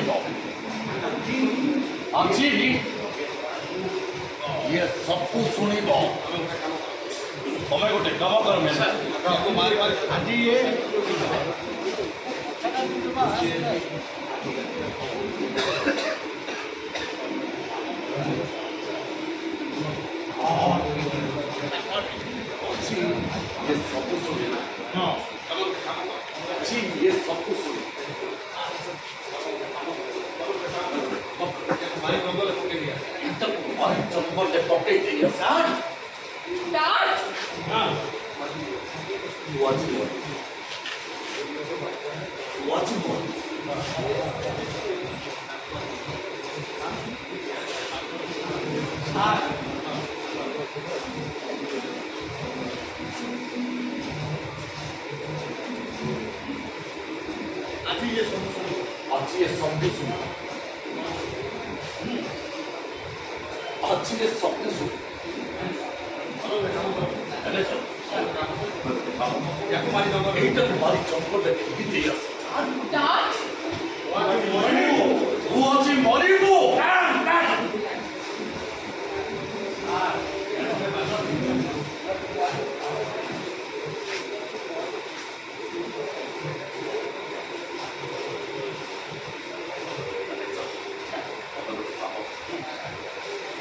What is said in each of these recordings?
ଶୁଣିବ ଆଜି ଇଏ ସବୁ ଶୁଣିବ। ତମେ ଗୋଟେ କାମ କର ଆଜି ଇଏ ସବୁ ଶୁଣିବ। ये सब कुछ हमारी जंगल पकड़ दिया हमारी जंगल ने पकड़ दिया सर डैड हां watch आज ये शब्द सुनो आज ये शब्द सुनो এইটা তোমারই জঙ্গল দেখে डैड ও আজি মরিব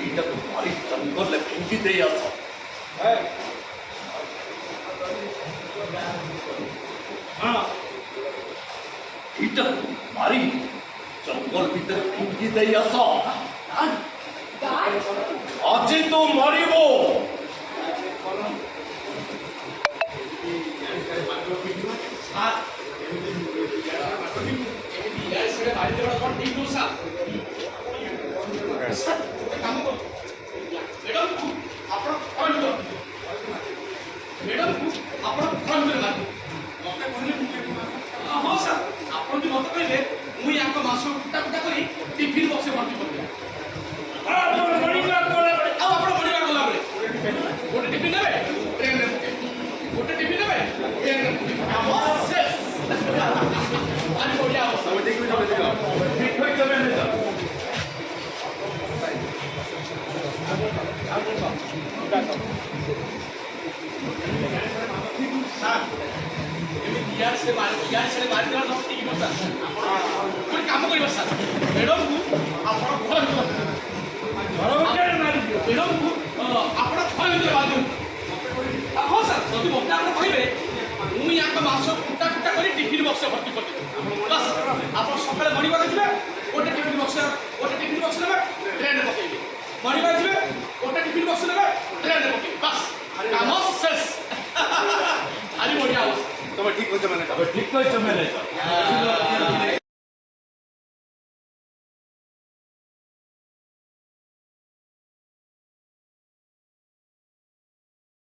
এইটা তোমারই জঙ্গলে ভেঙে দিয়ে আসো এইটা তোমারই জঙ্গল ভিতরে ভেঙে দিয়ে আসো डैड আজি তো মরিব टिफिन बक्स भर्ती कर गोटे टिफिन ने ट्रेन गोटे टिफिन ने ट्रेन आज बढ़िया अवस्था काम कर मैडम को मैडम को आप हाँ सर जब मत आप कहे मुझे यहाँ मास कुटा कुटा कर टिफिन बक्स भर्ती कर बस आप सकाले मर्निंग वाक जी गोटे टिफिन बक्स ने ट्रेन पकड़े मर्निंग वाक जी गोटे टिफिन बक्स ने ट्रेन पकड़े बस काम शेष आज बढ़िया तुम ठीक मैंने ঠিক কইছো ম্যানেজার